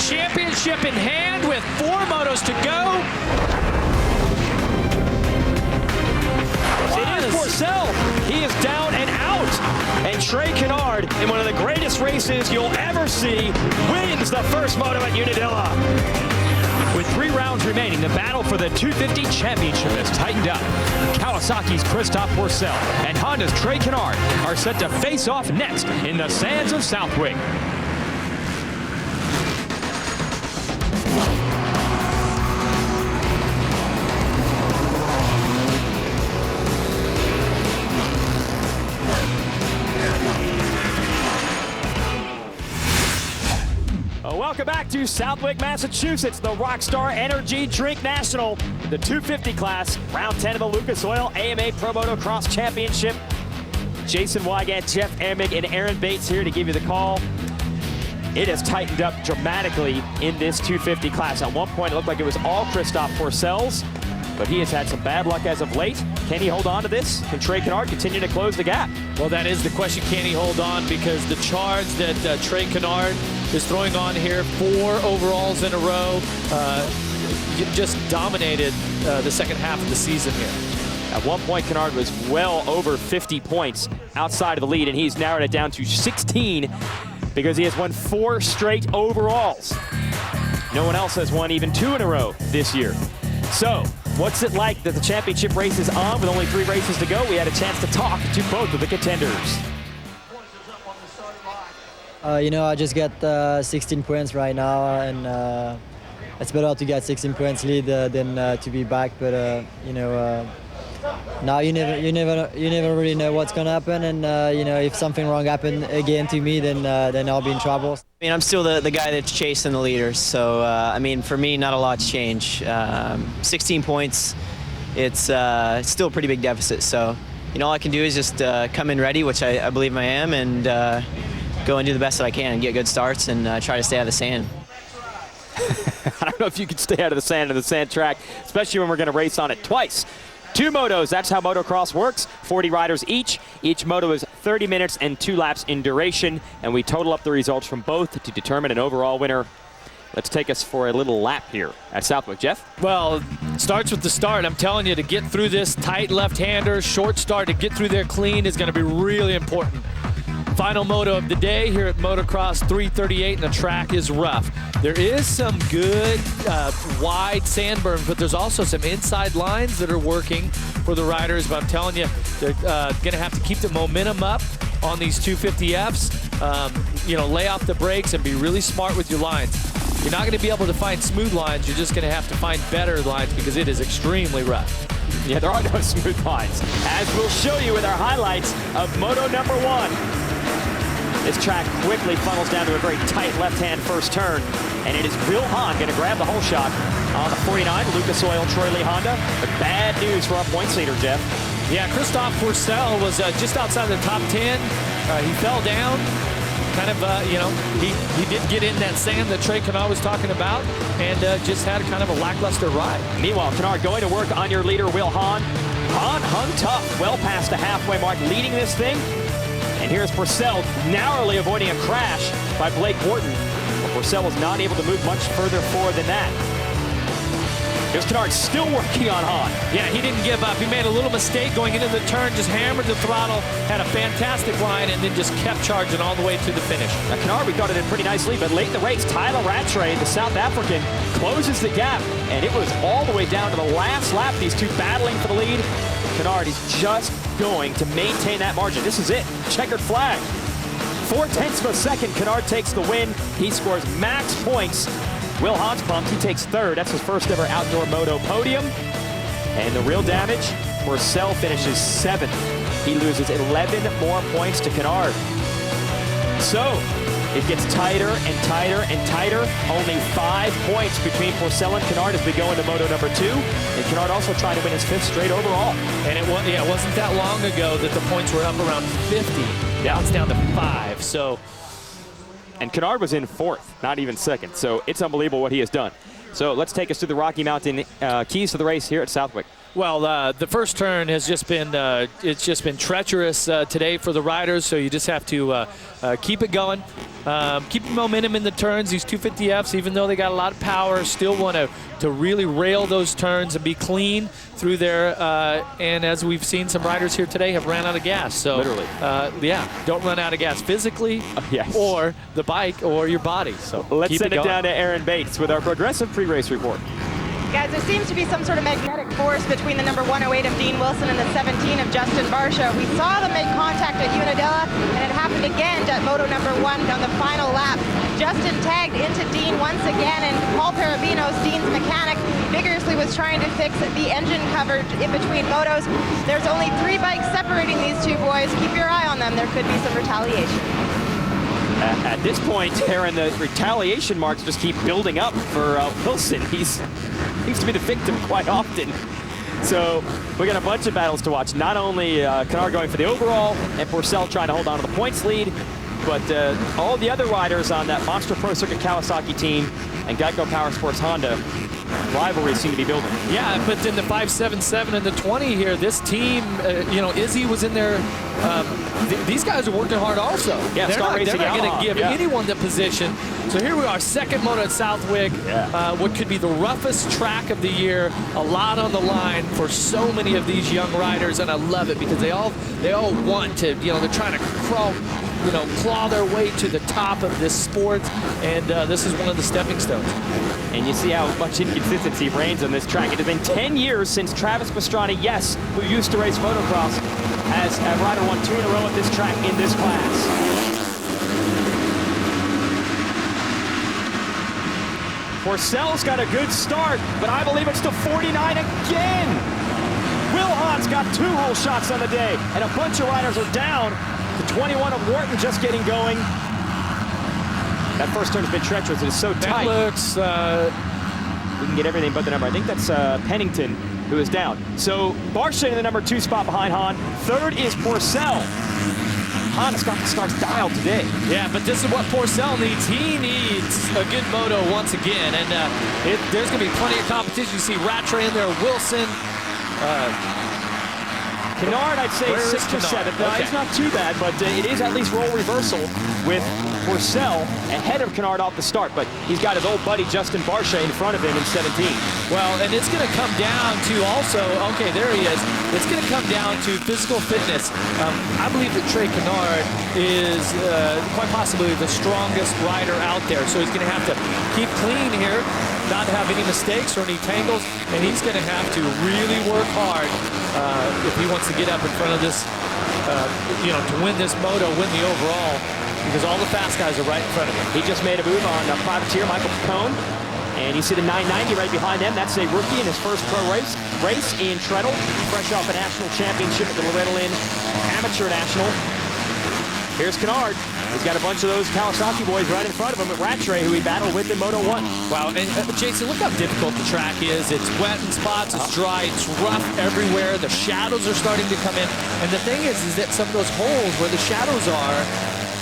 championship in hand with 4 motos to go. It is Pourcel. He is down and out. And Trey Canard, in one of the greatest races you'll ever see, wins the first moto at Unadilla. With 3 rounds remaining, the battle for the 250 championship has tightened up. Kawasaki's Christophe Pourcel and Honda's Trey Canard are set to face off next in the sands of Southwick. Welcome back to Southwick, Massachusetts, the Rockstar Energy Drink National, the 250 class, round 10 of the Lucas Oil AMA Pro Motocross Championship. Jason Weigandt, Jeff Emig, and Aaron Bates here to give you the call. It has tightened up dramatically in this 250 class. At one point, it looked like it was all Christophe Pourcel's, but he has had some bad luck as of late. Can he hold on to this? Can Trey Canard continue to close the gap? Well, that is the question. Can he hold on? Because the charge that Trey Canard is throwing on here, 4 overalls in a row, just dominated the second half of the season here. At one point, Canard was well over 50 points outside of the lead, and he's narrowed it down to 16 because he has won 4 straight overalls. No one else has won even 2 in a row this year. So, what's it like that the championship race is on with only 3 races to go? We had a chance to talk to both of the contenders. You know, I just got 16 points right now, and it's better to get 16 points lead than to be back. But you know, now you never really know what's gonna happen, and you know, if something wrong happened again to me, then I'll be in trouble. I mean, I'm still the guy that's chasing the leaders, so I mean, for me, not a lot's changed. 16 points, it's still a pretty big deficit. So, you know, all I can do is just come in ready, which I believe I am, and go and do the best that I can and get good starts and try to stay out of the sand. I don't know if you can stay out of the sand track, especially when we're going to race on it twice. 2 motos, that's how motocross works. 40 riders each. Each moto is 30 minutes and 2 laps in duration, and we total up the results from both to determine an overall winner. Let's take us for a little lap here at Southwick. Jeff? Well, it starts with the start. I'm telling you, to get through this tight left-hander, short start, to get through there clean is going to be really important. Final moto of the day here at Motocross 338, and the track is rough. There is some good wide sand berms, but there's also some inside lines that are working for the riders. But I'm telling you, they're going to have to keep the momentum up on these 250Fs. You know, lay off the brakes and be really smart with your lines. You're not going to be able to find smooth lines. You're just going to have to find better lines because it is extremely rough. Yeah, there are no smooth lines, as we'll show you with our highlights of Moto number 1. This track quickly funnels down to a very tight left-hand first turn, and it is Will Hahn going to grab the whole shot on the 49, Lucas Oil Troy Lee Honda. But bad news for our points leader, Jeff. Yeah, Christophe Pourcel was just outside the top 10. He fell down. Kind of, you know, he did get in that sand that Trey Canard was talking about, and just had kind of a lackluster ride. Meanwhile, Canard going to work on your leader, Will Hahn. Hahn hung tough, well past the halfway mark, leading this thing. And here's Pourcel narrowly avoiding a crash by Blake Wharton. But Pourcel was not able to move much further forward than that. Here's Canard still working on Hahn. Yeah, he didn't give up. He made a little mistake going into the turn, just hammered the throttle, had a fantastic line, and then just kept charging all the way to the finish. Now, Canard, we got it in pretty nicely, but late in the race, Tyla Rattray, the South African, closes the gap, and it was all the way down to the last lap. These two battling for the lead. Canard is just going to maintain that margin. This is it. Checkered flag. 0.4 of a second. Canard takes the win. He scores max points. Will Hahn's pumped. He takes 3rd. That's his first ever outdoor moto podium. And the real damage, Pourcel finishes 7th. He loses 11 more points to Canard. So it gets tighter and tighter and tighter. Only 5 points between Pourcel and Canard as we go into moto number 2. And Canard also trying to win his 5th straight overall. And it wasn't that long ago that the points were up around 50. Now it's down to 5. So, and Canard was in 4th, not even 2nd. So it's unbelievable what he has done. So let's take us to the Rocky Mountain keys to the race here at Southwick. Well, the first turn has just been it's just been treacherous today for the riders, so you just have to keep it going. Keep the momentum in the turns. These 250Fs, even though they got a lot of power, still want to really rail those turns and be clean through there. And as we've seen, some riders here today have ran out of gas. So literally, yeah, don't run out of gas physically, yes, or the bike or your body. So let's send it down to Aaron Bates with our progressive pre-race report. Guys, there seems to be some sort of magnetic force between the number 108 of Dean Wilson and the 17 of Justin Barcia. We saw them make contact at Unadilla, and it happened again at Moto number 1 on the final lap. Justin tagged into Dean once again, and Paul Parabinos, Dean's mechanic, vigorously was trying to fix the engine cover in between motos. There's only 3 bikes separating these two boys. Keep your eye on them. There could be some retaliation. At this point, Aaron, the retaliation marks just keep building up for Wilson. He seems to be the victim quite often. So we got a bunch of battles to watch. Not only Canard going for the overall and Pourcel trying to hold on to the points lead, but all the other riders on that Monster Pro Circuit Kawasaki team and Geico Power Sports Honda rivalry seem to be building. Yeah, but in the 577 and the 20 here, this team, you know, Izzi was in there. These guys are working hard also. Yeah, they're not going to give anyone the position. So here we are, second moto at Southwick. What could be the roughest track of the year. A lot on the line for so many of these young riders, and I love it because they all want to, you know, they're trying to claw their way to the top of this sport, and this is one of the stepping stones. And you see how much inconsistency reigns on this track. It has been 10 years since Travis Pastrana, yes, who used to race motocross, has a rider won 2 in a row at this track in this class. Pourcel's got a good start, but I believe it's to 49 again. Will Hahn's got 2 rule shots on the day, and a bunch of riders are down. The 21 of Wharton just getting going. That first turn has been treacherous. It is so tight. That looks... we can get everything but the number. I think that's Pennington who is down. So Barcia in the number 2 spot behind Hahn. Third is Pourcel. Hahn has got the starts dialed today. Yeah, but this is what Pourcel needs. He needs a good moto once again. And there's going to be plenty of competition. You see Rattray in there, Wilson. Canard, I'd say 6th or 7th. No, He's not too bad, but it is at least role reversal with Pourcel ahead of Canard off the start. But he's got his old buddy Justin Barcia in front of him in 17. Well, and it's going to come down to also, okay, there he is. It's going to come down to physical fitness. I believe that Trey Canard is quite possibly the strongest rider out there. So he's going to have to keep clean here, not have any mistakes or any tangles, and he's going to have to really work hard if he wants to get up in front of this, to win this moto, win the overall, because all the fast guys are right in front of him. He just made a move on privateer Michael Byrne, and you see the 990 right behind them. That's a rookie in his first pro race. Ian Trettel, fresh off a national championship at the Loretta Lynn Amateur National. Here's Canard. He's got a bunch of those Kawasaki boys right in front of him at Rattray, who he battled with in Moto 1. Wow, and Jason, look how difficult the track is. It's wet in spots, it's dry, it's rough everywhere. The shadows are starting to come in. And the thing is that some of those holes where the shadows are,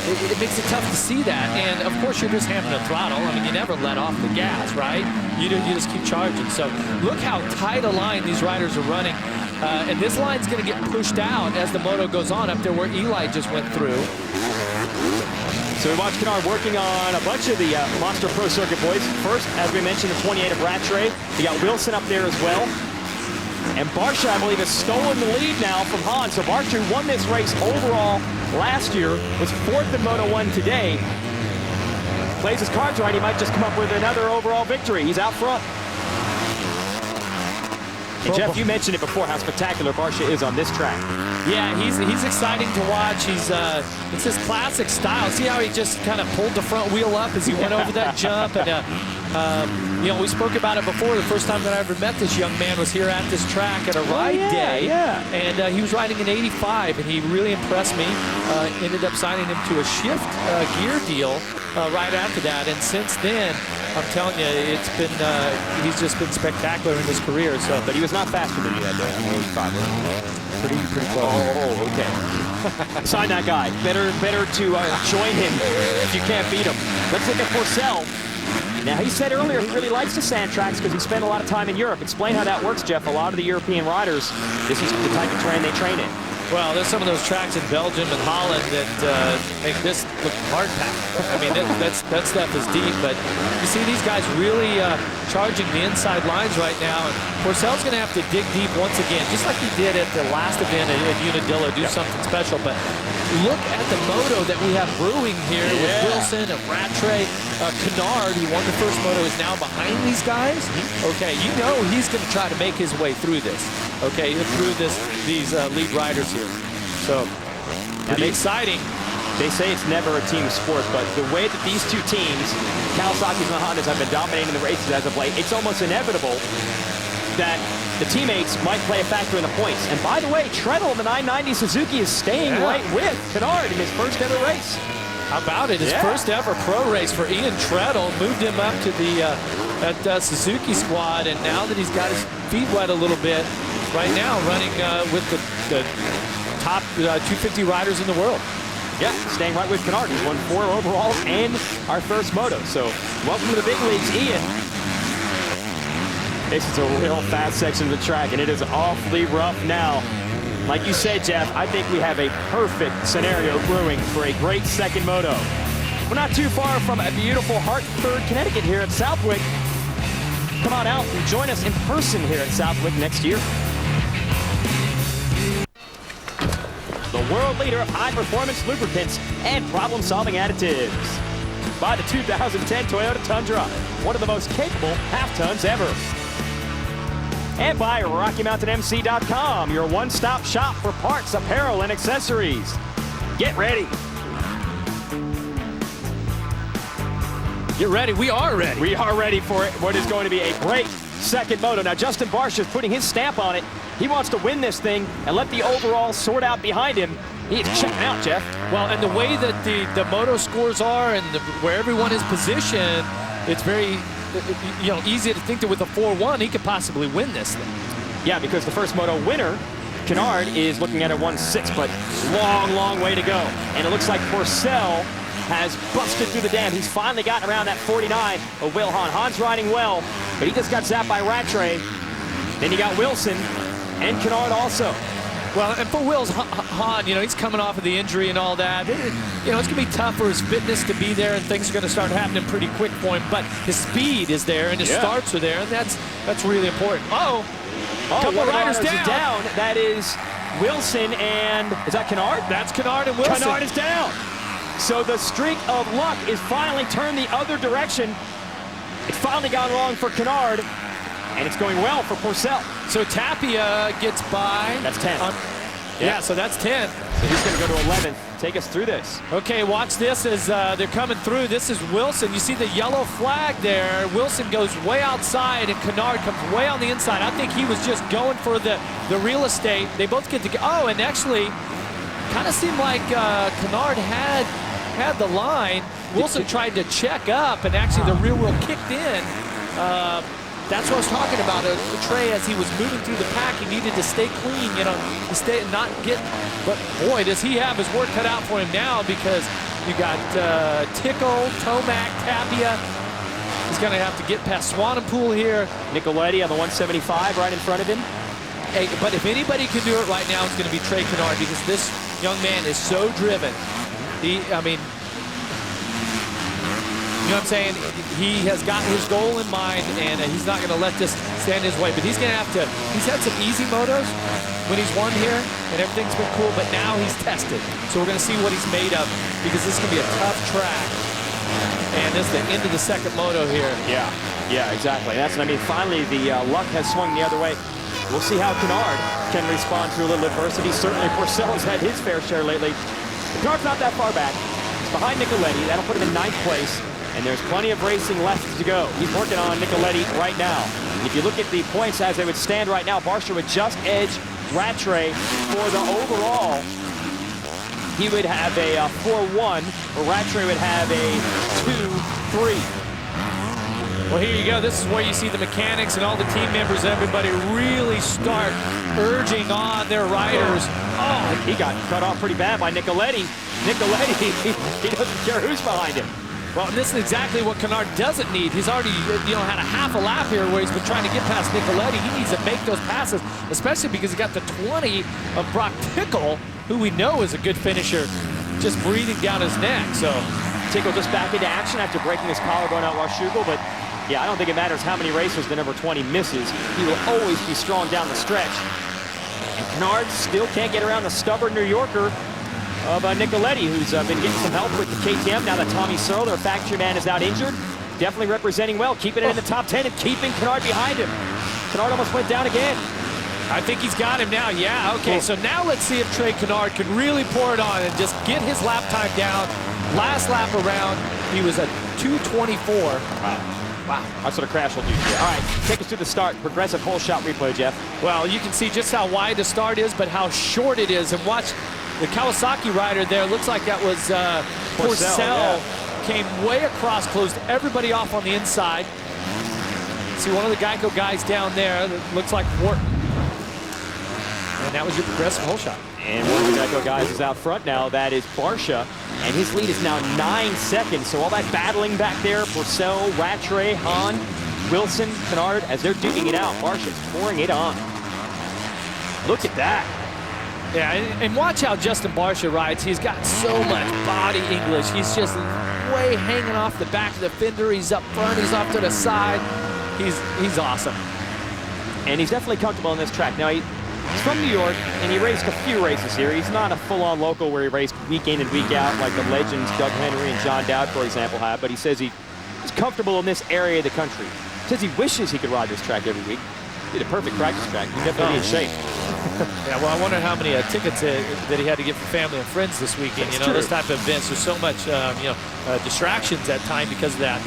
it makes it tough to see that. And of course, you're just hammering the throttle. I mean, you never let off the gas, right? You just keep charging. So look how tight a line these riders are running. And this line's going to get pushed out as the moto goes on up there where Eli just went through. So we watch Canard working on a bunch of the Monster Pro Circuit boys. First, as we mentioned, the 28 of Rattray. You got Wilson up there as well. And Barcia, I believe, has stolen the lead now from Hahn. So Barcia won this race overall last year, was 4th in Moto 1 today. Plays his cards right, he might just come up with another overall victory. He's out front. And Jeff, you mentioned it before, how spectacular Barcia is on this track. Yeah, he's exciting to watch. It's his classic style. See how he just kind of pulled the front wheel up as he went over that jump. And we spoke about it before. The first time that I ever met this young man was here at this track at a ride day. Yeah. And he was riding an 85, and he really impressed me. Ended up signing him to a shift gear deal right after that. And since then, I'm telling you, it's been he's just been spectacular in his career. So, but he was not faster than you that day. Pretty close. Oh, okay. Sign that guy. Better to join him if you can't beat him. Let's look at Pourcel. Now, he said earlier he really likes the sand tracks because he spent a lot of time in Europe. Explain how that works, Jeff. A lot of the European riders, this is the type of terrain they train in. Well, there's some of those tracks in Belgium and Holland that make this look hard packed. I mean, that stuff is deep, but you see these guys really charging the inside lines right now. And Pourcel's going to have to dig deep once again, just like he did at the last event at Unadilla, do something special. But look at the moto that we have brewing here with Wilson and Rattray. Canard, who won the first moto, is now behind these guys. Okay, you know he's going to try to make his way through this. Okay, through these lead riders here. So, pretty exciting. They say it's never a team sport, but the way that these two teams, Kawasaki's and Hondas, have been dominating the races as of late, it's almost inevitable that the teammates might play a factor in the points. And by the way, Trettel in the 990 Suzuki is staying right with Canard in his first ever race. How about it? His first ever pro race for Ian Trettel moved him up to the Suzuki squad, and now that he's got his feet wet a little bit, right now running with the top 250 riders in the world. Yeah, staying right with Canard. He's won 4 overalls and our first moto. So welcome to the big leagues, Ian. This is a real fast section of the track, and it is awfully rough now. Like you said, Jeff, I think we have a perfect scenario brewing for a great second moto. We're not too far from a beautiful Hartford, Connecticut here at Southwick. Come on out and join us in person here at Southwick next year. The world leader of high-performance lubricants and problem-solving additives. By the 2010 Toyota Tundra, one of the most capable half-tons ever. And by RockyMountainMC.com, your one-stop shop for parts, apparel, and accessories. Get ready. Get ready. We are ready. We are ready for it. What is going to be a great second moto. Now, Justin Barcia is putting his stamp on it. He wants to win this thing and let the overall sort out behind him. He is checking out, Jeff. Well, and the way that the moto scores are and where everyone is positioned, it's very easy to think that with a 4-1, he could possibly win this thing. Yeah, because the first moto winner, Canard, is looking at a 1-6, but long way to go. And it looks like Pourcel has busted through the dam. He's finally gotten around that 49 of Will Hahn. Hahn's riding well, but he just got zapped by Rattray. Then you got Wilson and Canard also. Well, and for Will's Hahn, he's coming off of the injury and all that. It's going to be tough for his fitness to be there, and things are going to start happening pretty quick for him. But his speed is there, and his starts are there, and that's really important. A couple of riders down. That is Wilson and, is that Canard? That's Canard and Wilson. Canard is down. So the streak of luck is finally turned the other direction. It's finally gone wrong for Canard, and it's going well for Pourcel. So Tapia gets by. That's 10. Yeah, so that's 10. So he's going to go to 11. Take us through this. Okay, watch this as they're coming through. This is Wilson. You see the yellow flag there. Wilson goes way outside, and Canard comes way on the inside. I think he was just going for the real estate. They both get to go. Oh, and actually, kind of seemed like Canard had the line. Wilson tried to check up, and actually the rear wheel kicked in. That's what I was talking about. Trey, as he was moving through the pack, he needed to stay clean, to stay and not get. But boy, does he have his work cut out for him now, because you got Tickle, Tomac, Tapia. He's going to have to get past Swanepoel here. Nicoletti on the 175 right in front of him. Hey, but if anybody can do it right now, it's going to be Trey Canard, because this young man is so driven. You know what I'm saying? He has got his goal in mind, and he's not going to let this stand his way. But he's going to have to. He's had some easy motos when he's won here, and everything's been cool. But now he's tested, so we're going to see what he's made of, because this is going to be a tough track. And this is the end of the second moto here. Yeah, exactly. Finally the luck has swung the other way. We'll see how Canard can respond to a little adversity. Certainly Pourcel has had his fair share lately. Canard's not that far back. He's behind Nicoletti. That'll put him in 9th place. And there's plenty of racing left to go. He's working on Nicoletti right now. If you look at the points as they would stand right now, Barcia would just edge Rattray for the overall. He would have a 4-1, or Rattray would have a 2-3. Well, here you go. This is where you see the mechanics and all the team members, everybody really start urging on their riders. Oh, he got cut off pretty bad by Nicoletti. Nicoletti, he doesn't care who's behind him. Well, and this is exactly what Canard doesn't need. He's already, had a half a lap here where he's been trying to get past Nicoletti. He needs to make those passes, especially because he got the 20 of Broc Tickle, who we know is a good finisher, just breathing down his neck. So Tickle just back into action after breaking his collarbone out Washougal, but yeah, I don't think it matters how many races the number 20 misses. He will always be strong down the stretch. And Canard still can't get around the stubborn New Yorker of Nicoletti, who's been getting some help with the KTM now that Tommy Searle, their factory man, is out injured. Definitely representing well, keeping it in the top 10 and keeping Canard behind him. Canard almost went down again. I think he's got him now, yeah. Okay, so now let's see if Trey Canard can really pour it on and just get his lap time down. Last lap around, he was at 2:24. Wow, that's what a crash will do. All right, take us to the start. Progressive whole shot replay, Jeff. Well, you can see just how wide the start is, but how short it is. And watch the Kawasaki rider there. Looks like that was Pourcel. Yeah. Came way across, closed everybody off on the inside. See one of the Geico guys down there that looks like Wharton. And that was your progressive whole shot. And one of the Geico guys is out front now. That is Barcia. And his lead is now 9 seconds. So all that battling back there, Pourcel, Rattray, Hahn, Wilson, Canard, as they're duking it out, Barcia's pouring it on. Look at that. Yeah, and watch how Justin Barcia rides. He's got so much body English. He's just way hanging off the back of the fender. He's up front, he's off to the side. He's awesome. And he's definitely comfortable on this track. Now, he's from New York, and he raced a few races here. He's not a full-on local where he raced week in and week out like the legends Doug Henry and John Dowd, for example, have, but he says he's comfortable in this area of the country. He says he wishes he could ride this track every week. Be the perfect practice track. He'd definitely be in shape. Yeah, well, I wonder how many tickets that he had to get for family and friends this weekend. That's those type of events. There's so much, distractions at time because of that.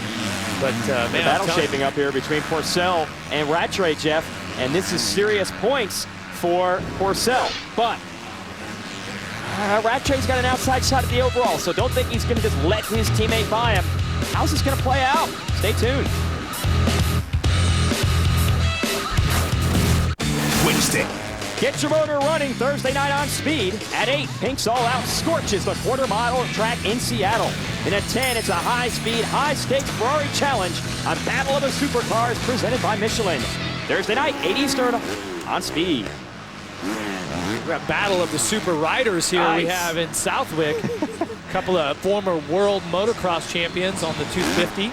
But man, the battle shaping up here between Pourcel and Rattray, Jeff, and this is serious points for Pourcel. But Rattray's got an outside shot at the overall, so don't think he's going to just let his teammate by him. How's this going to play out? Stay tuned. Wednesday. Get your motor running Thursday night on Speed. At 8, Pink's All Out scorches the quarter mile track in Seattle. And at 10, it's a high-speed, high-stakes Ferrari challenge on Battle of the Supercars presented by Michelin. Thursday night, 8 Eastern on Speed. We got Battle of the Super Riders here. Nice. We have in Southwick a couple of former world motocross champions on the 250.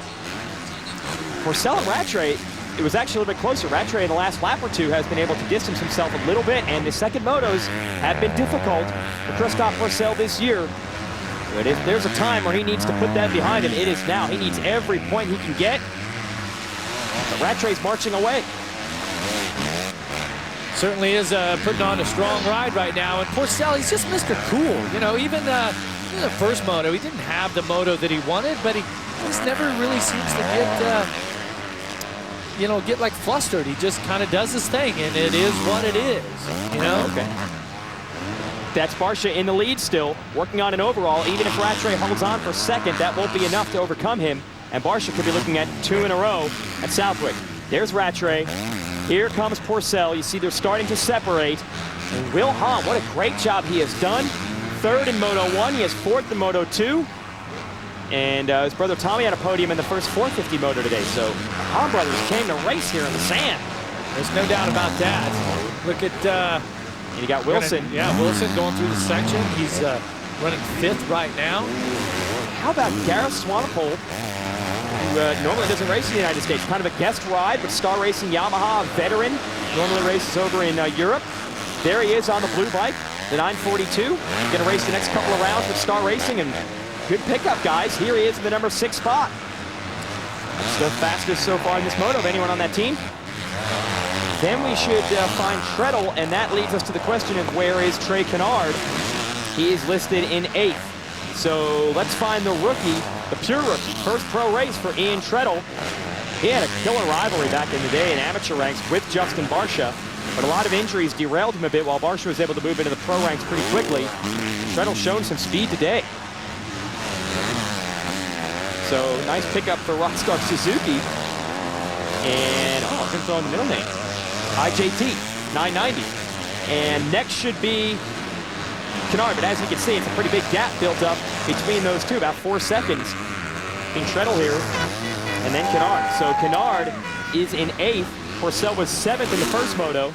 Pourcel and Rattray, it was actually a little bit closer. Rattray in the last lap or two has been able to distance himself a little bit, and the second motos have been difficult for Christophe Pourcel this year. But if there's a time where he needs to put that behind him, it is now. He needs every point he can get. But Rattray's marching away. Certainly is putting on a strong ride right now. And Pourcel, he's just Mr. Cool. Even in the first moto, he didn't have the moto that he wanted, but he just never really seems to get like flustered. He just kind of does his thing, and it is what it is, Okay. That's Barcia in the lead still, working on an overall. Even if Rattray holds on for second, that won't be enough to overcome him. And Barcia could be looking at 2 in a row at Southwick. There's Rattray. Here comes Pourcel. You see they're starting to separate. And Will Hahn, what a great job he has done. 3rd in Moto 1. He has 4th in Moto 2. And his brother Tommy had a podium in the first 450 moto today. So the Hahn brothers came to race here in the sand. There's no doubt about that. Look at... and you got Wilson. Wilson going through the section. He's running 5th right now. How about Gareth Swanepoel, who normally doesn't race in the United States? Kind of a guest ride with Star Racing Yamaha, a veteran. Normally races over in Europe. There he is on the blue bike, the 942. Going to race the next couple of rounds with Star Racing, and good pickup, guys. Here he is in the number 6 spot. That's the fastest so far in this moto of anyone on that team. Then we should find Trettel, and that leads us to the question of where is Trey Canard? He is listed in 8th. So let's find the rookie, the pure rookie. First pro race for Ian Trettel. He had a killer rivalry back in the day in amateur ranks with Justin Barcia, but a lot of injuries derailed him a bit while Barcia was able to move into the pro ranks pretty quickly. Trettel's shown some speed today. So nice pickup for Rockstar Suzuki. And, I was going to throw in the middle name. IJT, 990. And next should be Canard, but as you can see, it's a pretty big gap built up between those two, about 4 seconds. between Trettel here and then Canard. So Canard is in 8th. Pourcel was 7th in the first moto.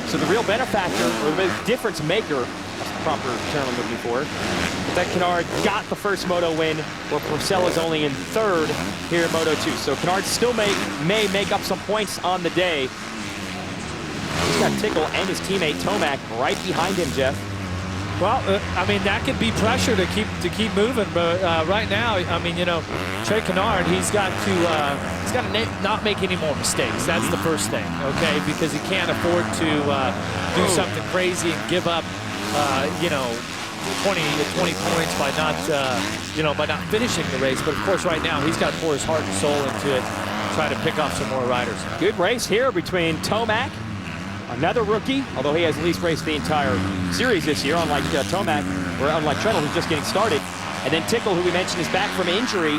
So the real benefactor, or the difference maker, that's the proper term I'm looking for, is that Canard got the first moto win, where Pourcel is only in 3rd here in Moto 2. So Canard still may make up some points on the day. He's got Tickle and his teammate Tomac right behind him, Jeff. Well, I mean, that could be pressure to keep moving, but right now, I mean, you know, Trey Canard, he's got to not make any more mistakes. That's the first thing, okay? Because he can't afford to do something crazy and give up, you know, 20 points by not, you know, by not finishing the race. But of course, right now, he's got to pour his heart and soul into it, try to pick off some more riders. Good race here between Tomac, another rookie, although he has at least raced the entire series this year, unlike Tomac, or unlike Trettel, who's just getting started. And then Tickle, who we mentioned is back from injury.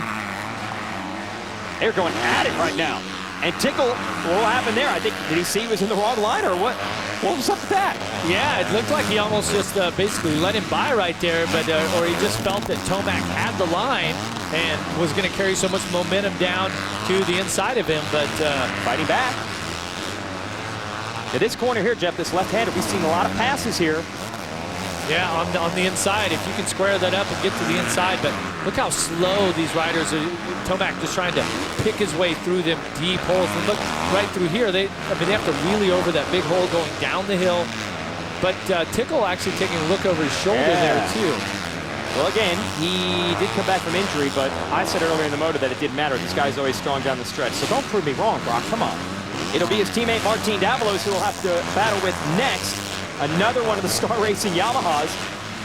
They're going at it right now. And Tickle, what happened there? I think, did he see he was in the wrong line, or what? What was up with that? Yeah, it looked like he almost just basically let him by right there, but or he just felt that Tomac had the line and was going to carry so much momentum down to the inside of him, but fighting back. To this corner here, Jeff, this left-hander, we've seen a lot of passes here. Yeah, on the inside, if you can square that up and get to the inside, but look how slow these riders are. Tomac just trying to pick his way through them deep holes. And look, right through here, they have to wheelie over that big hole going down the hill. But Tickle actually taking a look over his shoulder there, too. Well, again, he did come back from injury, but I said earlier in the moto that it didn't matter. This guy's always strong down the stretch. So don't prove me wrong, Broc. Come on. It'll be his teammate Martin Davalos who will have to battle with next. Another one of the Star Racing Yamahas.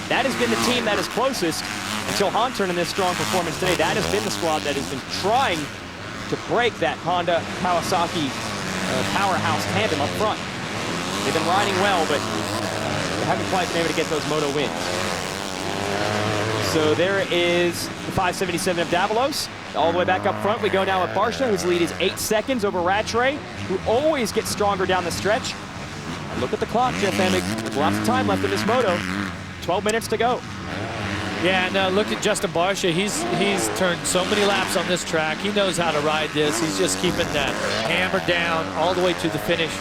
That has been the team that is closest until Han turned in this strong performance today. That has been the squad that has been trying to break that Honda Kawasaki powerhouse tandem up front. They've been riding well, but they haven't quite been able to get those moto wins. So there is the 577 of Davalos. All the way back up front, we go now at Barcia, whose lead is 8 seconds over Rattray, who always gets stronger down the stretch. And look at the clock, Jeff Emig. There's lots of time left in this moto. 12 minutes to go. Yeah, and look at Justin Barcia. He's turned so many laps on this track. He knows how to ride this. He's just keeping that hammer down all the way to the finish.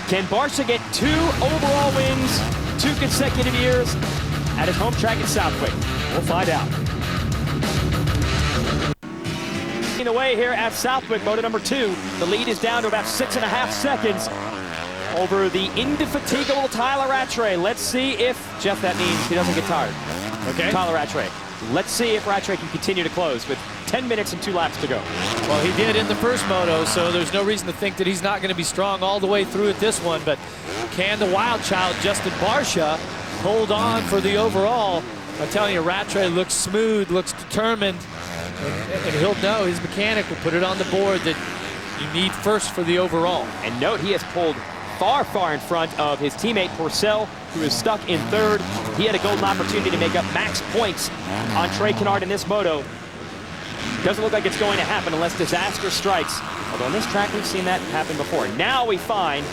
Can Barcia get 2 overall wins, 2 consecutive years at his home track at Southwick? We'll find out. Away here at Southwick, moto number 2. The lead is down to about 6.5 seconds over the indefatigable Tyla Rattray. Let's see if, Jeff, that means he doesn't get tired. Okay. Tyla Rattray. Let's see if Rattray can continue to close with 10 minutes and 2 laps to go. Well, he did in the first moto, so there's no reason to think that he's not going to be strong all the way through at this one. But can the wild child, Justin Barcia, hold on for the overall? I'm telling you, Rattray looks smooth, looks determined. And he'll know, his mechanic will put it on the board that you need first for the overall. And note, he has pulled far, far in front of his teammate Pourcel, who is stuck in 3rd. He had a golden opportunity to make up max points on Trey Canard in this moto. Doesn't look like it's going to happen unless disaster strikes. Although on this track, we've seen that happen before. Now we find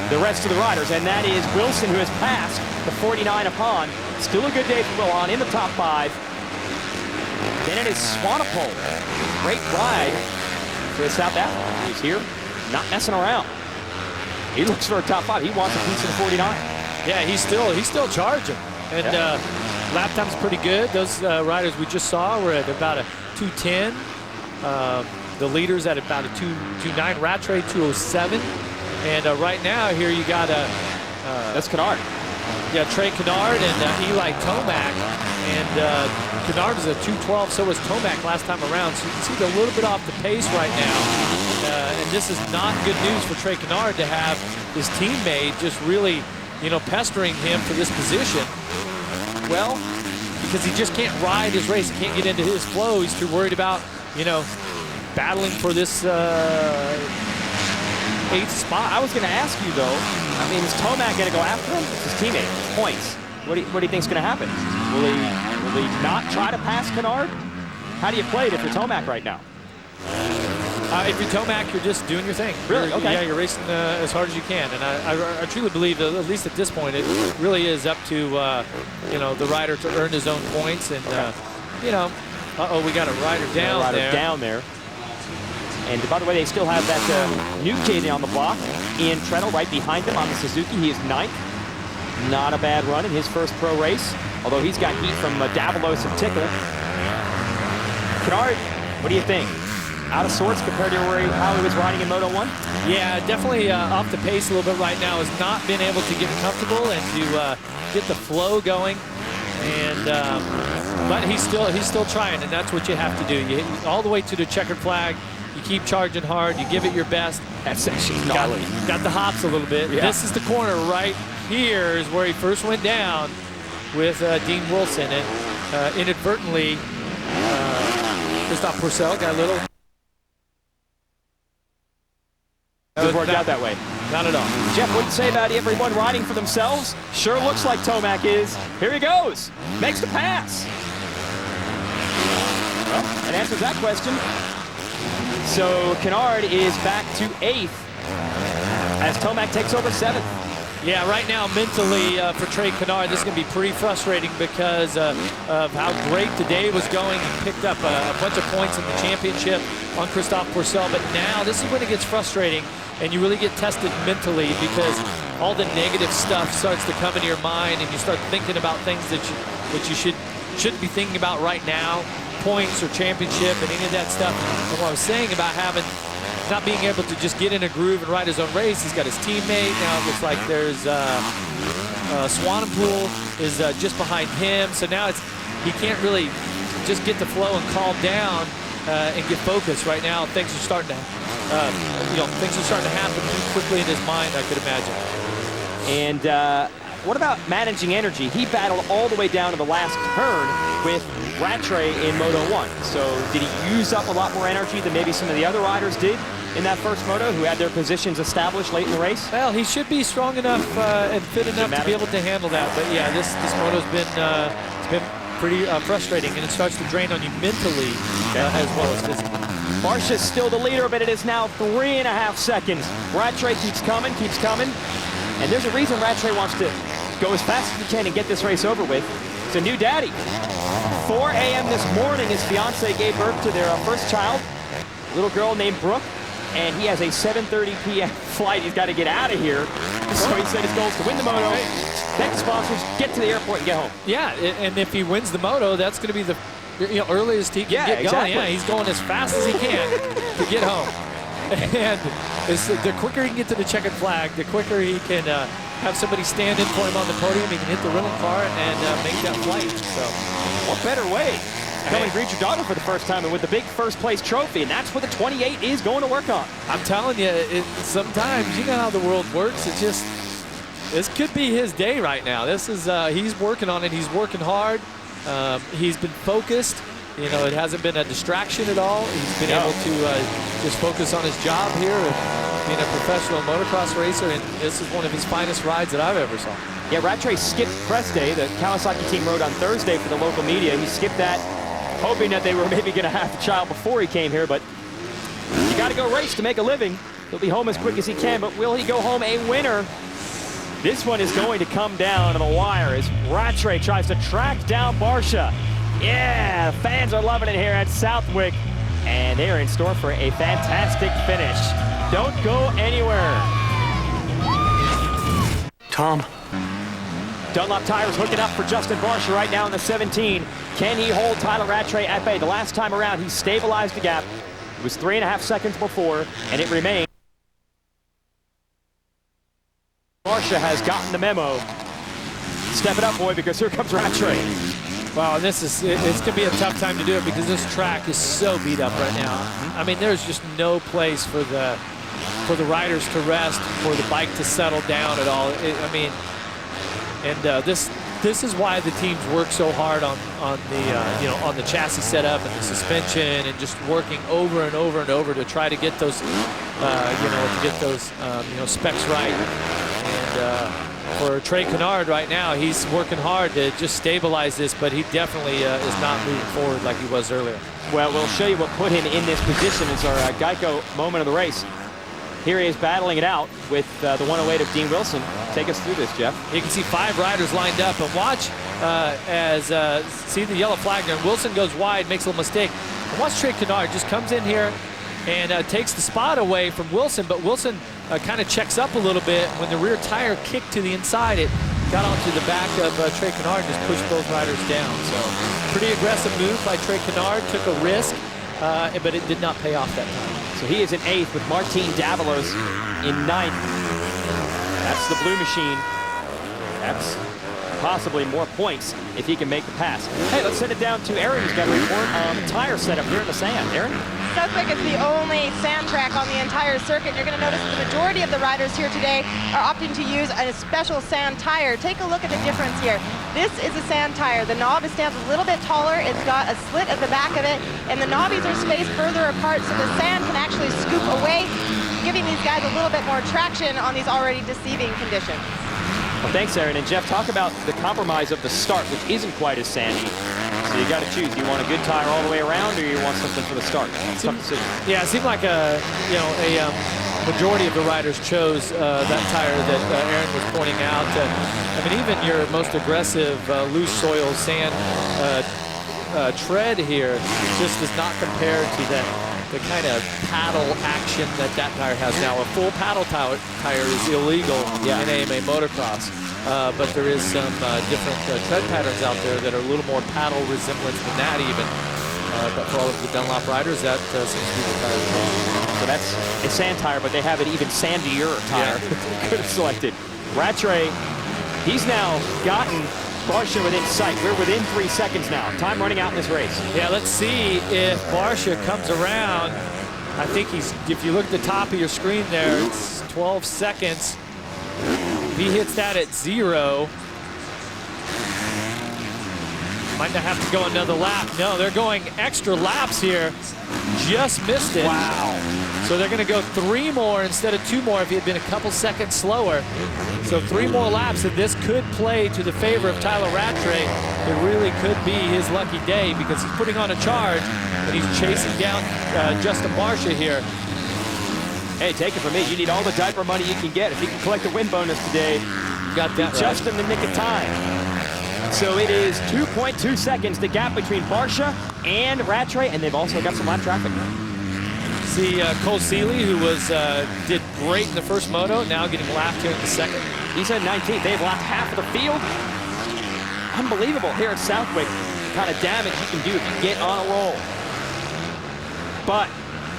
the rest of the riders, and that is Wilson, who has passed the 49 upon. Still a good day for Wilson in the top 5. Then it is Swanepoel. Great ride for the South African. He's here, not messing around. He looks for a top 5. He wants a piece of the 49. Yeah, he's still charging. And lap time's pretty good. Those riders we just saw were at about a 2:10. The leaders at about a 2:09. Rattray 2:07. And right now here you got that's Canard. Yeah, Trey Canard and Eli Tomac. And Canard is a 2:12, so was Tomac last time around. So you can see they're a little bit off the pace right now. And this is not good news for Trey Canard to have his teammate just really, you know, pestering him for this position. Well, because he just can't ride his race. He can't get into his flow. He's too worried about, you know, battling for this 8th spot. I was going to ask you, though, I mean, is Tomac going to go after him? It's his teammate, his points. What do you think is going to happen? Will he not try to pass Canard? How do you play it if you're Tomac right now? If you're Tomac, you're just doing your thing. Really? Okay. Yeah, you're racing as hard as you can. And I truly believe that, at least at this point, it really is up to you know, the rider to earn his own points. And you know, we got a rider down there. And by the way, they still have that new kid on the block, Ian Trettel, right behind him on the Suzuki. He is 9th. Not a bad run in his first pro race, although he's got heat from Davalos and Tickle. Canard, what do you think? Out of sorts compared to how he was riding in Moto 1? Yeah, definitely off the pace a little bit right now. Has not been able to get comfortable and to get the flow going. And but he's still trying, and that's what you have to do. You hit all the way to the checkered flag. You keep charging hard. You give it your best. That's actually gnarly. Got the hops a little bit. Yeah. This is the corner right here is where he first went down with Dean Wilson, and inadvertently Christophe Pourcel got a little. Doesn't work out that way. Not at all. Jeff wouldn't say about everyone riding for themselves. Sure looks like Tomac is. Here he goes. Makes the pass. Well, that answers that question. So Canard is back to 8th as Tomac takes over 7th. Yeah, right now mentally for Trey Canard, this is going to be pretty frustrating because of how great the day was going. He picked up a bunch of points in the championship on Christophe Pourcel, but now this is when it gets frustrating and you really get tested mentally because all the negative stuff starts to come into your mind and you start thinking about things that you shouldn't be thinking about right now, points or championship and any of that stuff. And what I was saying about not being able to just get in a groove and ride his own race. He's got his teammate. Now it looks like there's Swanepoel is just behind him. So now he can't really just get the flow and calm down and get focused. Right now, things are starting to happen too quickly in his mind, I could imagine. And what about managing energy? He battled all the way down to the last turn with Rattray in Moto 1. So did he use up a lot more energy than maybe some of the other riders did in that first Moto who had their positions established late in the race? Well, he should be strong enough and fit enough to be able to handle that. But yeah, this Moto's been pretty frustrating, and it starts to drain on you mentally as well as physically. Barcia's still the leader, but it is now 3.5 seconds. Rattray keeps coming. And there's a reason Rattray wants to go as fast as he can and get this race over with. It's a new daddy. 4 a.m. this morning, his fiance gave birth to their first child, a little girl named Brooke, and he has a 7:30 p.m. flight. He's got to get out of here. So he said his goal is to win the Moto, thank the sponsors, get to the airport and get home. Yeah, and if he wins the Moto, that's going to be the earliest he can get going. Yeah, he's going as fast as he can to get home. And the quicker he can get to the checkered flag, the quicker he can have somebody stand in for him on the podium. He can hit the rental car and make that flight. So, what better way? Come and greet your daughter for the first time and with the big first place trophy, and that's what the 28 is going to work on. I'm telling you, sometimes you know how the world works. This could be his day right now. This is he's working on it. He's working hard. He's been focused. You know, it hasn't been a distraction at all. He's been able to just focus on his job here and being a professional motocross racer, and this is one of his finest rides that I've ever saw. Yeah, Rattray skipped press day. The Kawasaki team rode on Thursday for the local media. He skipped that, hoping that they were maybe going to have the child before he came here, but you got to go race to make a living. He'll be home as quick as he can, but will he go home a winner? This one is going to come down to the wire as Rattray tries to track down Barcia. Yeah, fans are loving it here at Southwick, and they're in store for a fantastic finish. Don't go anywhere. Tom. Dunlop tires hooking up for Justin Barcia right now in the 17. Can he hold Tyla Rattray at bay? The last time around, he stabilized the gap. It was 3.5 seconds before, and it remained. Barcia has gotten the memo. Step it up, boy, because here comes Rattray. Wow, and it's going to be a tough time to do it because this track is so beat up right now. I mean, there's just no place for the riders to rest, for the bike to settle down at all. This is why the teams work so hard on the chassis setup and the suspension, and just working over and over and over to try to get those specs right. And for Trey Canard right now, he's working hard to just stabilize this, but he definitely is not moving forward like he was earlier. Well, we'll show you what put him in this position as our Geico moment of the race. Here he is battling it out with the 108 of Dean Wilson. Take us through this, Jeff. You can see 5 riders lined up, and watch See the yellow flag there. Wilson goes wide, makes a little mistake. And watch Trey Canard just comes in here and takes the spot away from Wilson, but Wilson kind of checks up a little bit. When the rear tire kicked to the inside, it got onto the back of Trey Canard and just pushed both riders down. So pretty aggressive move by Trey Canard, took a risk, but it did not pay off that time. So he is in 8th with Martin Davalos in 9th. That's the blue machine. That's possibly more points if he can make the pass. Hey, let's send it down to Aaron, who's got a report on the tire setup here in the sand. Aaron? Southwick is the only sand track on the entire circuit. You're going to notice the majority of the riders here today are opting to use a special sand tire. Take a look at the difference here. This is a sand tire. The knob stands a little bit taller. It's got a slit at the back of it, and the knobbies are spaced further apart so the sand can actually scoop away, giving these guys a little bit more traction on these already deceiving conditions. Well, thanks, Aaron. And Jeff, talk about the compromise of the start, which isn't quite as sandy. So you got to choose. Do you want a good tire all the way around, or you want something for the start? Tough decision. Yeah, it seemed like a majority of the riders chose that tire that Aaron was pointing out. I mean, even your most aggressive loose soil sand tread here just does not compare to the kind of paddle action that tire has now. A full paddle tire is illegal in AMA Motocross, but there is some different tread patterns out there that are a little more paddle resemblance than that even. But for all of the Dunlop riders, that seems to be the tire. So that's a sand tire, but they have an even sandier tire. Yeah. Could have selected. Rattray, he's now gotten Barcia within sight. We're within 3 seconds now. Time running out in this race. Yeah, let's see if Barcia comes around. I think if you look at the top of your screen there, it's 12 seconds. If he hits that at 0, might not have to go another lap. No, they're going extra laps here. Just missed it. Wow. So they're going to go 3 more instead of 2 more if he had been a couple seconds slower. So 3 more laps, and this could play to the favor of Tyla Rattray. It really could be his lucky day because he's putting on a charge and he's chasing down Justin Barcia here. Hey, take it from me. You need all the diaper money you can get. If you can collect a win bonus today, You got that just right. in the nick of time. So it is 2.2 seconds, the gap between Barcia and Rattray, and they've also got some lap traffic. See Cole Seeley, who did great in the first moto, now getting lapped here in the second. He's at 19th. They've lapped half of the field. Unbelievable here at Southwick. The kind of damage you can do if you get on a roll. But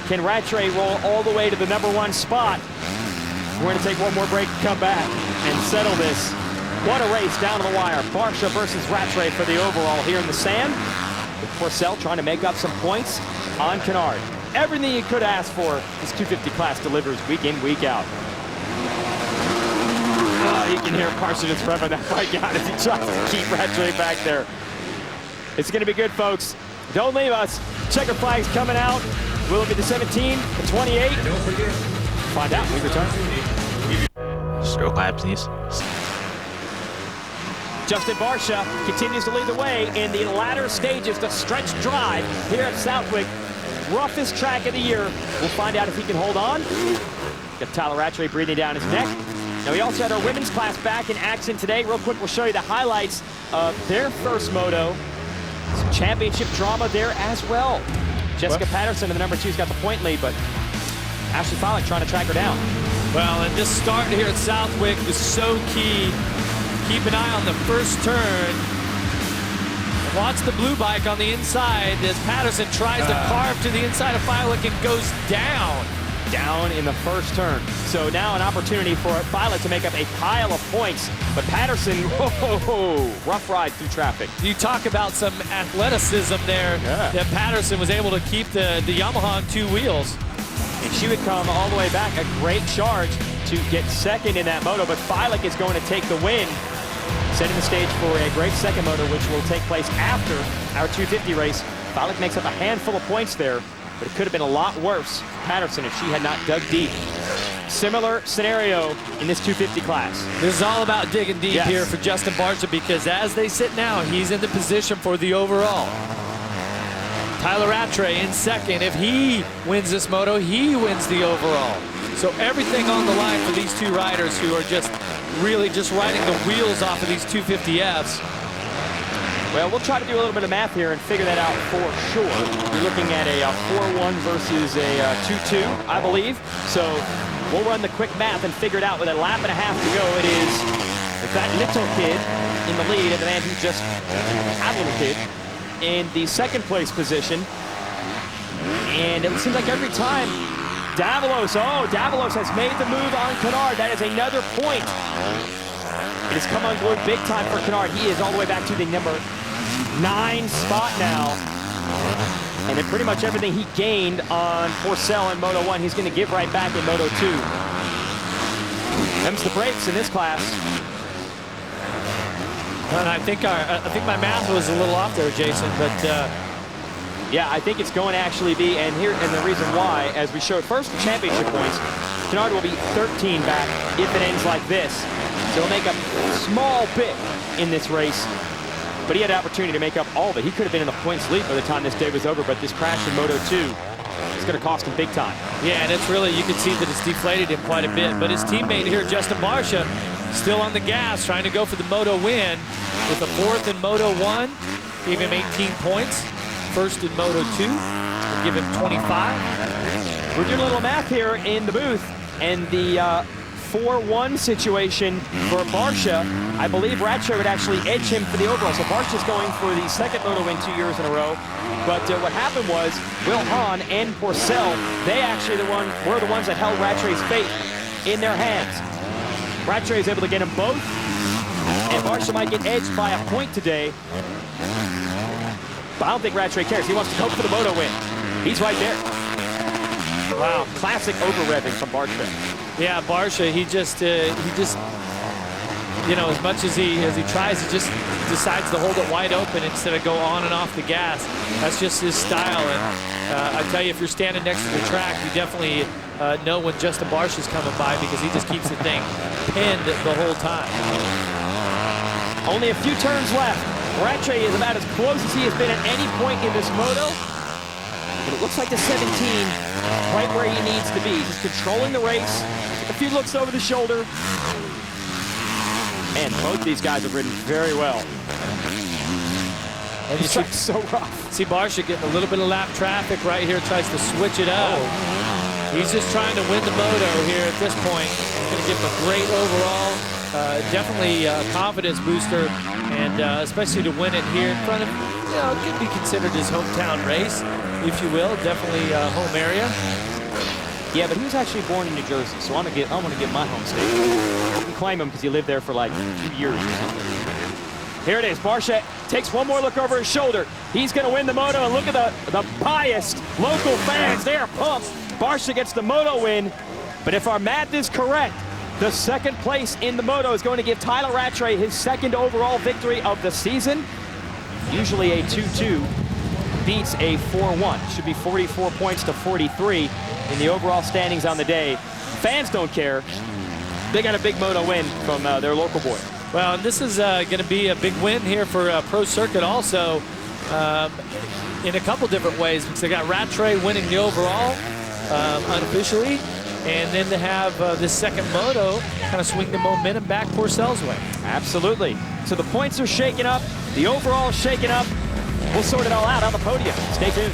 can Rattray roll all the way to the #1 spot? We're going to take one more break and come back and settle this. What a race down to the wire. Barcia versus Rattray for the overall here in the sand. With Pourcel trying to make up some points on Canard. Everything you could ask for, this 250 class delivers week in, week out. You can hear Barcia just revving that bike out as he tries to keep Rattray back there. It's going to be good, folks. Don't leave us. Checker flag's coming out. Will it be the 17, the 28? And don't forget. Find out when we return. Stroke laps these. Justin Barcia continues to lead the way in the latter stages, the stretch drive here at Southwick. Roughest track of the year. We'll find out if he can hold on. Got Tyla Rattray breathing down his neck. Now, we also had our women's class back in action today. Real quick, we'll show you the highlights of their first moto. Some championship drama there as well. Jessica Patterson in the #2's got the point lead, but Ashley Follick trying to track her down. Well, and this start here at Southwick is so key. Keep an eye on the first turn. Watch the blue bike on the inside as Patterson tries to carve to the inside of Follick and goes down. Down in the first turn. So now an opportunity for Follick to make up a pile of points. But Patterson, whoa, rough ride through traffic. You talk about some athleticism there that Patterson was able to keep the Yamaha on 2 wheels. And she would come all the way back. A great charge to get second in that moto. But Follick is going to take the win, setting the stage for a great second moto, which will take place after our 250 race. Follick makes up a handful of points there, but it could have been a lot worse for Patterson if she had not dug deep. Similar scenario in this 250 class. This is all about digging deep here for Justin Barcia because as they sit now, he's in the position for the overall. Tyla Rattray in second. If he wins this moto, he wins the overall. So everything on the line for these 2 riders who are just really just riding the wheels off of these 250Fs. Well, we'll try to do a little bit of math here and figure that out for sure. You're looking at a 4-1 versus a 2-2, I believe. So we'll run the quick math and figure it out with a lap and a half to go. It is that little kid in the lead and the man who just had a little kid in the second place position. And it seems like every time Davalos has made the move on Canard. That is another point. It has come unglued big time for Canard. He is all the way back to the number 9 spot now. And then pretty much everything he gained on Pourcel in Moto 1, he's going to give right back in Moto 2. Them's the brakes in this class. And I think my math was a little off there, Jason, but yeah, I think it's going to actually be, and the reason why, as we showed first the championship points, Canard will be 13 back if it ends like this. So he'll make up a small bit in this race, but he had an opportunity to make up all of it. He could have been in the points lead by the time this day was over, but this crash in Moto 2 is going to cost him big time. Yeah, and it's really, you can see that it's deflated him quite a bit, but his teammate here, Justin Barcia, still on the gas, trying to go for the Moto win with a 4th in Moto 1, gave him 18 points. First in Moto 2, we'll give him 25. We're doing a little math here in the booth, and the 4-1 situation for Barcia, I believe Rattray would actually edge him for the overall. So Barcia's going for the second Moto win 2 years in a row. But what happened was Will Hahn and Pourcel, they actually were the ones that held Rattray's fate in their hands. Rattray is able to get them both, and Barcia might get edged by a point today. But I don't think Rattray cares. He wants to go for the Moto win. He's right there. Wow, classic over-revving from Barcia. Yeah, Barcia, he just, you know, as much as he tries, he just decides to hold it wide open instead of go on and off the gas. That's just his style. And I tell you, if you're standing next to the track, you definitely know when Justin Barcia's coming by because he just keeps the thing pinned the whole time. Only a few turns left. Rattray is about as close as he has been at any point in this moto. But it looks like the 17 right where he needs to be. He's controlling the race. A few looks over the shoulder. And both these guys have ridden very well. And you see, so rough. See Barcia getting a little bit of lap traffic right here, tries to switch it up. He's just trying to win the moto here at this point. Going to give him a great overall. Definitely a confidence booster, and especially to win it here in front of, you know, it could be considered his hometown race, if you will. Definitely home area. Yeah, but he was actually born in New Jersey, so I want to get my home state. You can claim him because he lived there for like 2 years or something. Here it is. Barcia takes one more look over his shoulder. He's going to win the moto, and look at the biased local fans. They are pumped. Barcia gets the moto win, but if our math is correct, the second place in the moto is going to give Tyla Rattray his second overall victory of the season. Usually a 2-2 beats a 4-1. Should be 44 points to 43 in the overall standings on the day. Fans don't care. They got a big moto win from their local boy. Well, and this is going to be a big win here for Pro Circuit also in a couple different ways, because they got Rattray winning the overall unofficially, and then to have this second moto kind of swing the momentum back Pourcel's way. Absolutely. So the points are shaken up, the overall is shaken up. We'll sort it all out on the podium. Stay tuned.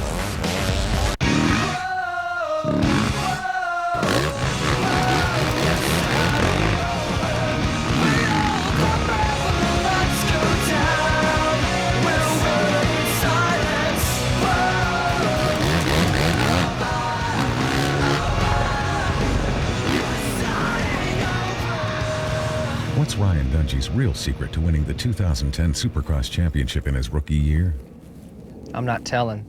What's Ryan Dungey's real secret to winning the 2010 Supercross Championship in his rookie year? I'm not telling.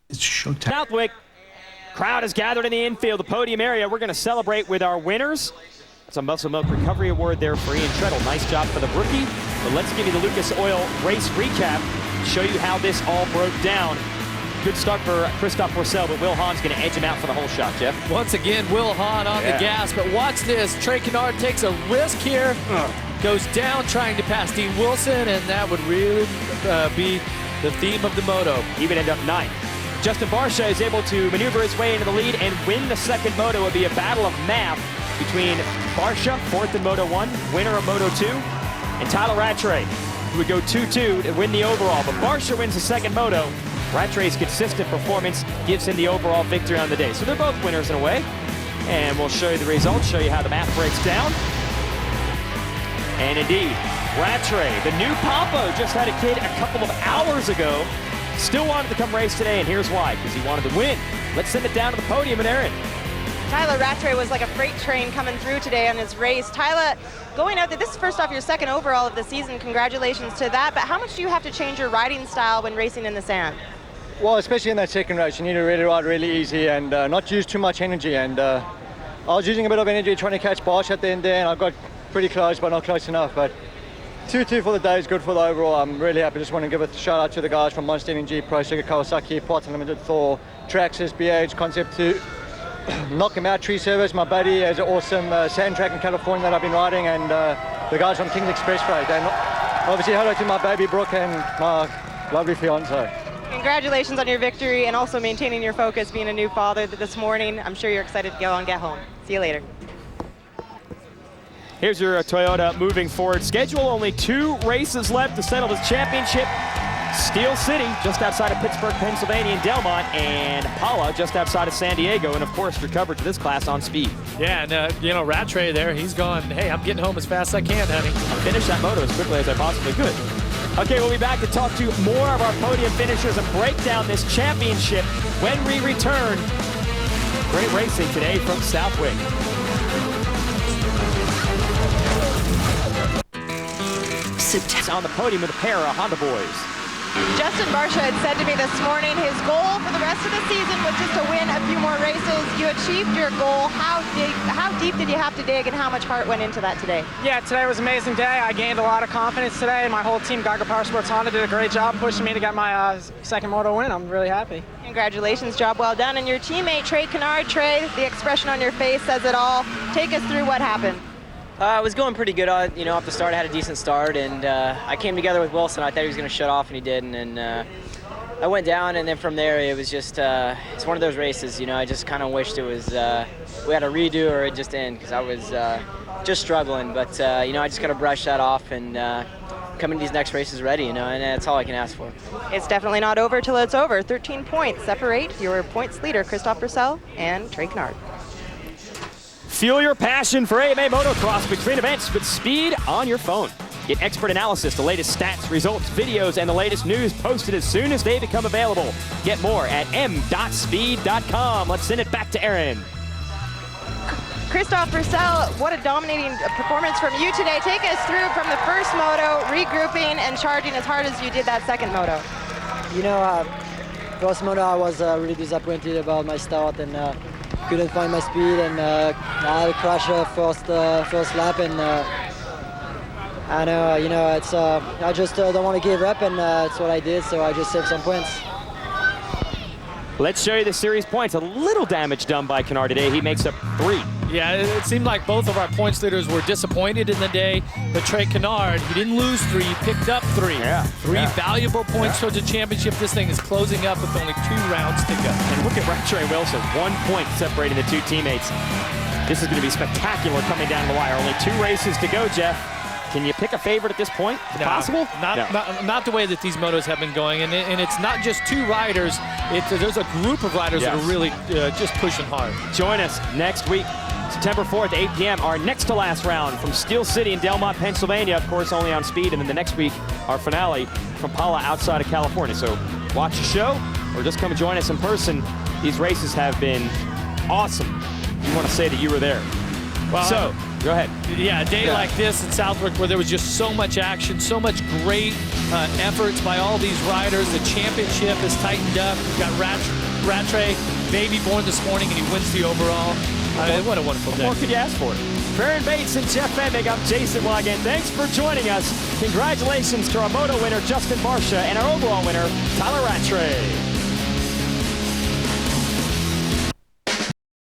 It's showtime. Southwick, crowd is gathered in the infield, the podium area. We're going to celebrate with our winners. That's a Muscle Milk Recovery Award there for Ian Trettel. Nice job for the rookie. But let's give you the Lucas Oil race recap, show you how this all broke down. Good start for Christophe Pourcel, but Will Hahn's going to edge him out for the whole shot, Jeff. Once again, Will Hahn on the gas, but watch this. Trey Canard takes a risk here, goes down trying to pass Dean Wilson, and that would really be the theme of the moto. He would end up 9th. Justin Barcia is able to maneuver his way into the lead and win the second moto. It would be a battle of math between Barcia, 4th in Moto 1, winner of Moto 2, and Tyla Rattray, who would go 2-2 to win the overall. But Barcia wins the second moto. Rattray's consistent performance gives him the overall victory on the day. So they're both winners in a way. And we'll show you the results, show you how the math breaks down. And indeed, Rattray, the new Papa, just had a kid a couple of hours ago. Still wanted to come race today, and here's why, because he wanted to win. Let's send it down to the podium and Aaron. Tyla Rattray was like a freight train coming through today on his race. Tyla, going out there, this is first off your second overall of the season. Congratulations to that, but how much do you have to change your riding style when racing in the sand? Well, especially in that second race, you need to really ride really easy and not use too much energy. And I was using a bit of energy trying to catch Barcia at the end there, and I got pretty close, but not close enough. But 2-2 for the day is good for the overall. I'm really happy. Just want to give a shout out to the guys from Monster Energy, Pro Sugar, Kawasaki, Parts Unlimited, Thor, Traxxas, BH, Concept 2. Knock him out, Tree Service. My buddy has an awesome sand track in California that I've been riding, and the guys from King's Express Freight. And obviously hello to my baby Broc and my lovely fiance. Congratulations on your victory and also maintaining your focus, being a new father this morning. I'm sure you're excited to go and get home. See you later. Here's your Toyota moving forward schedule. Only 2 races left to settle this championship. Steel City, just outside of Pittsburgh, Pennsylvania, and Delmont, and Pala, just outside of San Diego, and of course, your coverage of this class on speed. Yeah, and you know, Rattray there, he's gone, hey, I'm getting home as fast as I can, honey. I'll finish that moto as quickly as I possibly could. Okay, we'll be back to talk to more of our podium finishers and break down this championship when we return. Great racing today from Southwick. On the podium with a pair of Honda boys. Justin Barcia had said to me this morning his goal for the rest of the season was just to win a few more races. You achieved your goal. How deep did you have to dig, and how much heart went into that today? Yeah, today was an amazing day. I gained a lot of confidence today. My whole team, Geiger Power Sports Honda, did a great job pushing me to get my second moto win. I'm really happy. Congratulations, job well done. And your teammate, Trey Canard. Trey, the expression on your face says it all. Take us through what happened. I was going pretty good, off the start. I had a decent start, and I came together with Wilson. I thought he was going to shut off, and he didn't. And I went down, and then from there, it was just it's one of those races. I just kind of wished it was we had a redo or it just end, because I was just struggling. But I just got to brush that off and come into these next races ready. And that's all I can ask for. It's definitely not over till it's over. 13 points separate your points leader, Christophe Pourcel, and Trey Canard. Fuel your passion for AMA Motocross between events with speed on your phone. Get expert analysis, the latest stats, results, videos, and the latest news posted as soon as they become available. Get more at m.speed.com. Let's send it back to Aaron. Christophe Pourcel, what a dominating performance from you today. Take us through from the first moto, regrouping and charging as hard as you did that second moto. First moto I was really disappointed about my start and couldn't find my speed, and I had a crash first lap, and I know, it's I just don't want to give up, and that's what I did, so I just saved some points. Let's show you the series points. A little damage done by Canard today. He makes up 3. Yeah, it seemed like both of our points leaders were disappointed in the day, but Trey Canard, he didn't lose 3, he picked up 3. Yeah. 3 valuable points towards the championship. This thing is closing up with only 2 rounds to go. And look at Rattray and Wilson, 1 point separating the 2 teammates. This is going to be spectacular coming down the wire. Only 2 races to go, Jeff. Can you pick a favorite at this point? No, possible? Not the way that these motos have been going. And it's not just 2 riders. There's a group of riders that are really just pushing hard. Join us next week, September 4th, 8 p.m., our next to last round from Steel City in Delmont, Pennsylvania, of course, only on speed. And then the next week, our finale from Pala outside of California. So watch the show or just come and join us in person. These races have been awesome. You want to say that you were there. Well, so, go ahead. Yeah, a day like this in Southwick where there was just so much action, so much great efforts by all these riders. The championship is tightened up. We've got Rattray, baby born this morning, and he wins the overall. What a wonderful day. What more could you ask for? For Aaron Bates and Jeff Fenwick, I'm Jason Weigandt. Thanks for joining us. Congratulations to our moto winner, Justin Barcia, and our overall winner, Tyla Rattray.